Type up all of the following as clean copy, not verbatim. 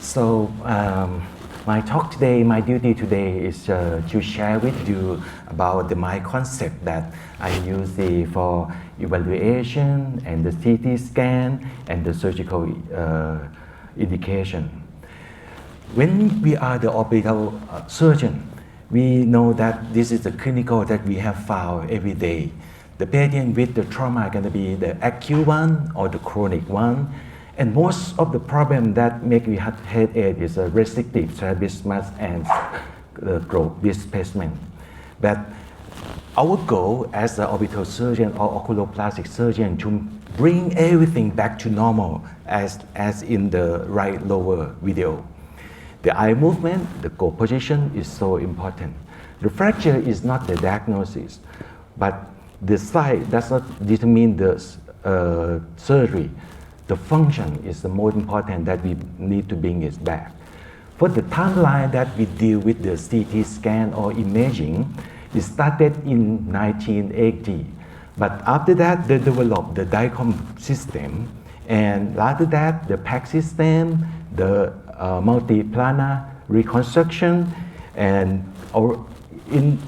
So my talk today, my duty today is to share with you about my concept that I use for evaluation and the CT scan and the surgical indication. When we are the orbital surgeon, we know that this is the clinical that we have found every day. The patient with the trauma is going to be the acute one or the chronic one. And most of the problem that make we have headache is a restrictive strabismus and growth displacement. But our goal as an orbital surgeon or oculoplastic surgeon to bring everything back to normal as in the right lower video. The eye movement, the goal position is so important. The fracture is not the diagnosis, but the size does not determine the surgery. The function is the most important that we need to bring it back. For the timeline that we deal with the CT scan or imaging, it started in 1980. But after that, they developed the DICOM system. And after that, the PAC system, the multi-planar reconstruction. And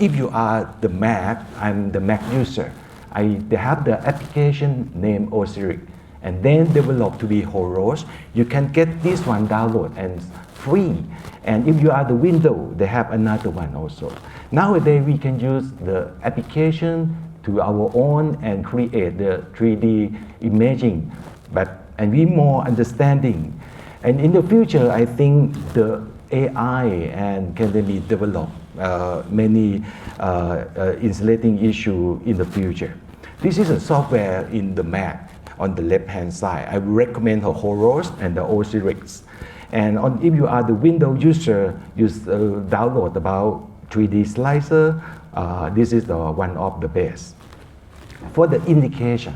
if you are the Mac, I'm the Mac user. They have the application named Osiris. And then develop to be Horos. You can get this one download and free. And if you are the Windows, they have another one also. Nowadays, we can use the application to our own and create the 3D imaging, and be more understanding. And in the future, I think the AI and can be developed many insulating issue in the future. This is a software in the Mac. On the left-hand side, I would recommend the Horos and the Osiris. And if you are the Windows user, you download about 3D slicer. This is one of the best. For the indication,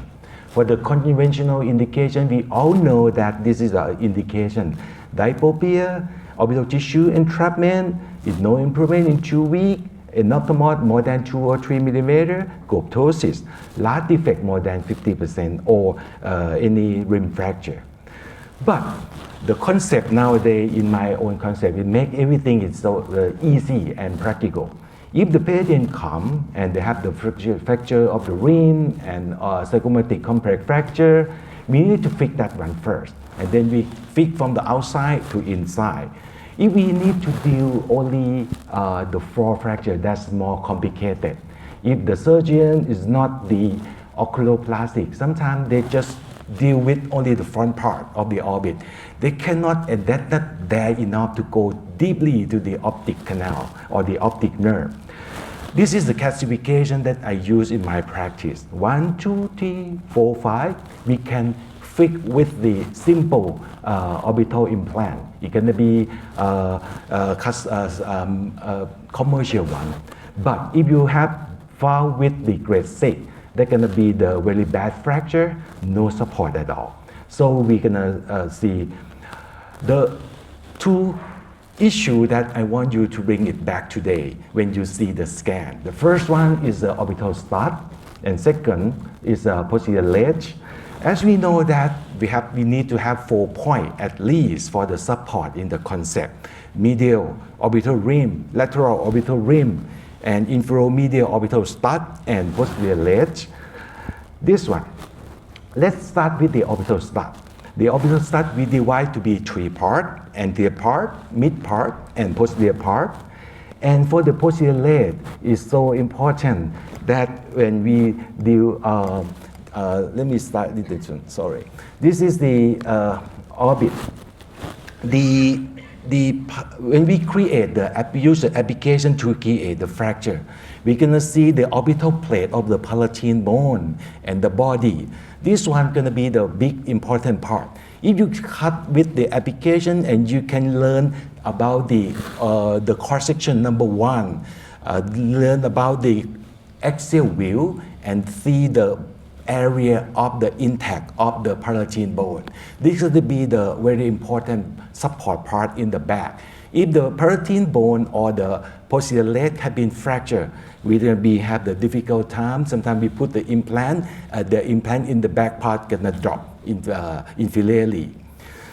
for the conventional indication, we all know that this is an indication. Diplopia, orbital tissue entrapment, is no improvement in 2 weeks. Enophthalmos more than 2 or 3 millimeter, proptosis, large defect more than 50%, or any rim fracture. But the concept nowadays, in my own concept, it makes everything is so easy and practical. If the patient come and they have the fracture of the rim and zygomatic complex fracture, we need to fix that one first, and then we fix from the outside to inside. If we need to deal only the floor fracture, that's more complicated. If the surgeon is not the oculoplastic, sometimes they just deal with only the front part of the orbit. They cannot, and that's not there enough to go deeply to the optic canal or the optic nerve. This is the classification that I use in my practice. 1, 2, 3, 4, 5. We can fix with the simple orbital implant. It's going to be commercial one. But if you have found with the grade 6, they're going to be the very bad fracture, no support at all. So we're going to see the two issues that I want you to bring it back today when you see the scan. The first one is the orbital stud, and second is posterior ledge. As we know that we need to have 4 points at least for the support in the concept. Medial orbital rim, lateral orbital rim, and inferior-medial orbital stud, and posterior ledge. This one. Let's start with the orbital stud. The orbital stud we divide to be 3 parts, anterior part, mid part, and posterior part. And for the posterior ledge, it's so important that when we do let me start with this one, sorry. This is the orbit. When we create the user application to create the fracture, we're going to see the orbital plate of the palatine bone and the body. This one going to be the big important part. If you cut with the application and you can learn about the cross section number 1, learn about the axial view and see the area of the intact of the palatine bone. This will be the very important support part in the back. If the palatine bone or the posterior leg have been fractured, we have the difficult time. Sometimes we put the implant in the back part gonna drop inferiorly.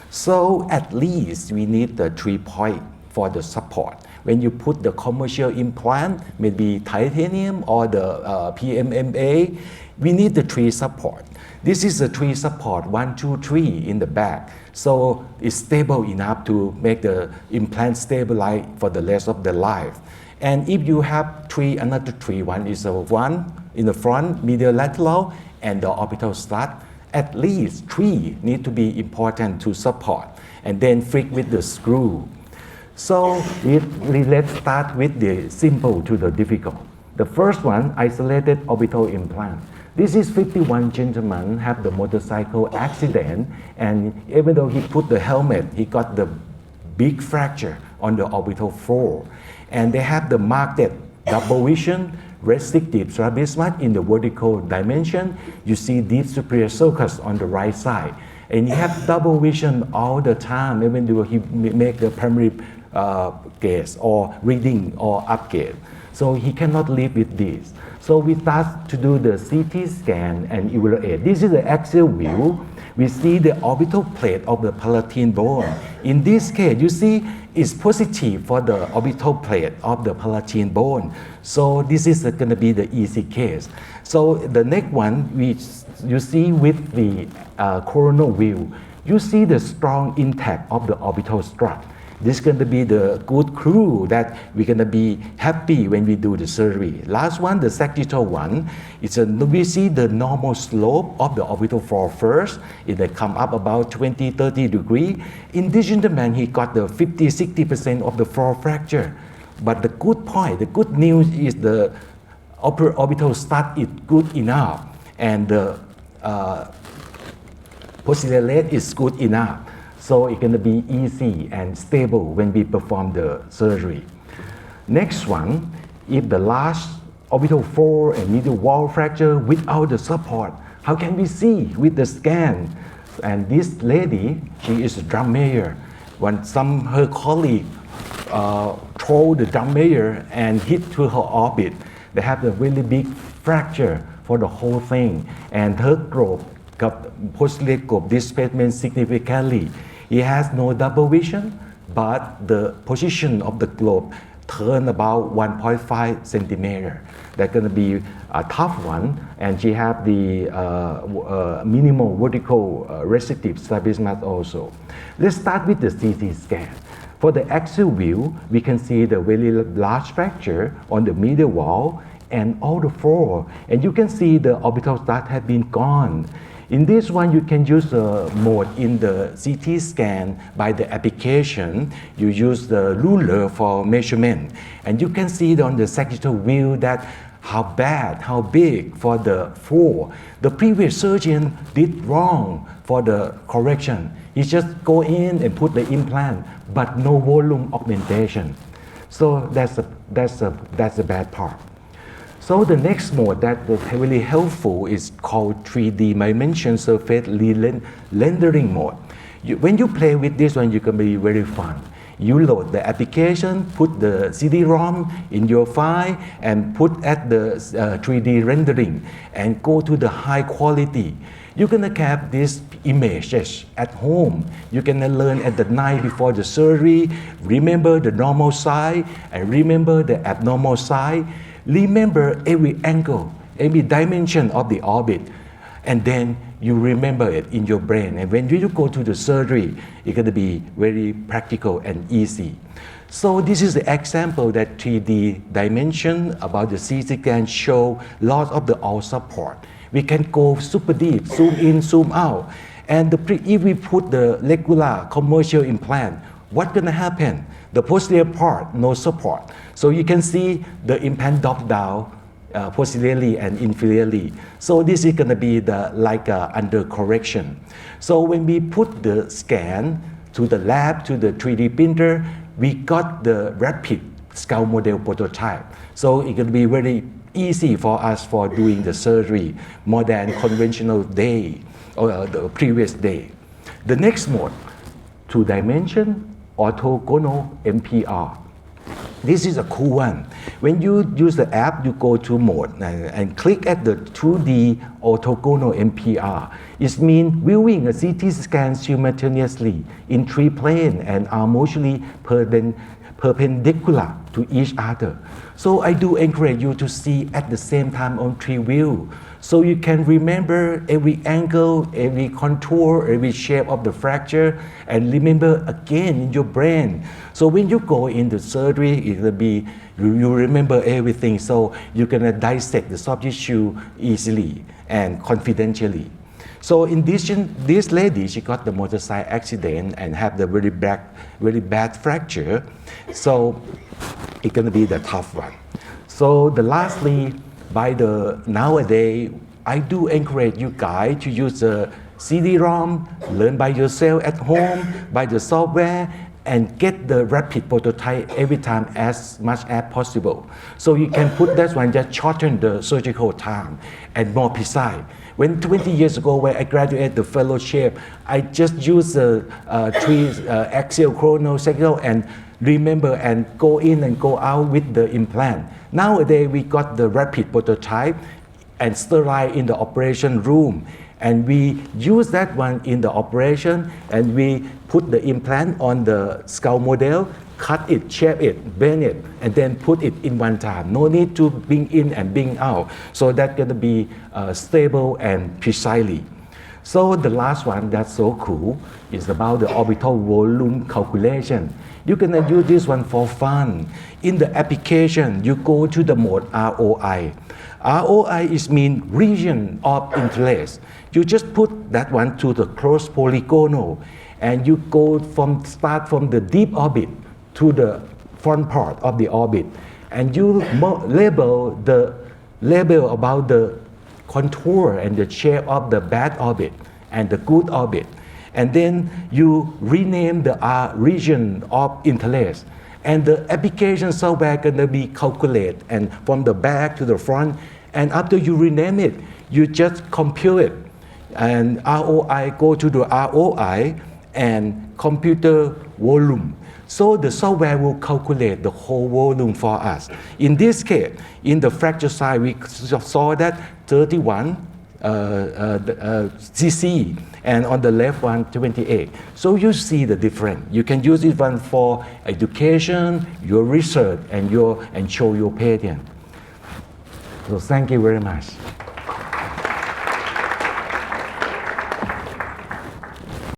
So at least we need the 3 point for the support. When you put the commercial implant, maybe titanium or the PMMA, we need the 3 support. This is the 3 support, 1, 2, 3 in the back. So it's stable enough to make the implant stabilize for the rest of the life. And if you have 3, another 3, one is one in the front, medial lateral, and the orbital stud, at least 3 need to be important to support, and then fix with the screw. So let's start with the simple to the difficult. The first one, isolated orbital implant. This is 51 gentleman have the motorcycle accident, and even though he put the helmet, he got the big fracture on the orbital floor. And they have the marked double vision, restrictive strabismus in the vertical dimension. You see deep superior sulcus on the right side. And he have double vision all the time, even though he make the primary gaze or reading or up gaze. So he cannot live with this. So we start to do the CT scan and evaluate. This is the axial view. We see the orbital plate of the palatine bone. In this case, you see it's positive for the orbital plate of the palatine bone. So this is going to be the easy case. So the next one, you see with the coronal view, you see the strong intact of the orbital strut. This is going to be the good clue that we're going to be happy when we do the surgery. Last one, the sagittal one, we see the normal slope of the orbital floor first. It come up about 20-30 degrees. In this gentleman, he got the 50-60% of the floor fracture. But the good point, the good news is the upper orbital stud is good enough, and the posterior leg is good enough. So it's going to be easy and stable when we perform the surgery. Next one, if the large orbital floor and medial wall fracture without the support, how can we see with the scan? And this lady, she is a drum major. When her colleague throw the drum major and hit to her orbit, they have a really big fracture for the whole thing. And her globe got posterior globe displacement significantly. He has no double vision, but the position of the globe turned about 1.5 centimeter. That's going to be a tough one, and she have the minimal vertical restrictive strabismus also. Let's start with the CT scan. For the axial view, we can see the very large fracture on the medial wall and all the floor, and you can see the orbital stud have been gone. In this one, you can use the mode in the CT scan by the application. You use the ruler for measurement. And you can see on the sagittal view that how bad, how big for the floor. The previous surgeon did wrong for the correction. He just go in and put the implant, but no volume augmentation. So that's the bad part. So the next mode that is really helpful is called 3D dimension surface rendering mode. When you play with this one, you can be very fun. You load the application, put the CD-ROM in your file, and put at the 3D rendering, and go to the high quality. You're gonna have this images at home. You can learn at the night before the surgery, remember the normal side, and remember the abnormal side. Remember every angle, every dimension of the orbit, and then you remember it in your brain. And when you go to the surgery, it's going to be very practical and easy. So this is the example that 3D dimension about the CT scan show lots of the all support. We can go super deep, zoom in, zoom out. And if we put the regular commercial implant, what's going to happen? The posterior part, no support. So you can see the implant drop down posteriorly and inferiorly. So this is going to be like under correction. So when we put the scan to the lab, to the 3D printer, we got the rapid skull model prototype. So it's going to be very easy for us for doing the surgery more than conventional day or the previous day. The next mode, 2-dimension orthogonal MPR. This is a cool one. When you use the app, you go to mode and click at the 2D orthogonal MPR. It means viewing a CT scan simultaneously in 3 planes and are mostly perpendicular to each other. So I do encourage you to see at the same time on 3 views. So you can remember every angle, every contour, every shape of the fracture, and remember again in your brain. So when you go into surgery, it will be, you remember everything, so you're gonna dissect the soft tissue easily and confidentially. So in addition, this lady, she got the motorcycle accident and have the very bad fracture. So it's gonna be the tough one. So lastly, nowadays, I do encourage you guys to use the CD-ROM, learn by yourself at home, by the software, and get the rapid prototype every time as much as possible. So you can put that one, just shorten the surgical time and more precise. When 20 years ago, when I graduated the fellowship, I just used the 3 axial chronosectional and remember and go in and go out with the implant. Nowadays, we got the rapid prototype and sterile in the operation room. And we use that one in the operation, and we put the implant on the skull model, cut it, shape it, bend it, and then put it in one time. No need to bring in and bring out. So that's gonna be stable and precisely. So the last one that's so cool is about the orbital volume calculation. You can use this one for fun. In the application, you go to the mode ROI. ROI is mean region of interest. You just put that one to the close polygonal, and you go start from the deep orbit to the front part of the orbit, and you label about the contour and the shape of the bad orbit and the good orbit. And then you rename the region of interest. And the application software gonna be calculated and from the back to the front. And after you rename it, you just compute it. And ROI go to the ROI and computer volume. So the software will calculate the whole volume for us. In this case, in the fracture side, we saw that 31 cc, and on the left one, 28. So you see the difference. You can use this one for education, your research, and show your patient. So thank you very much.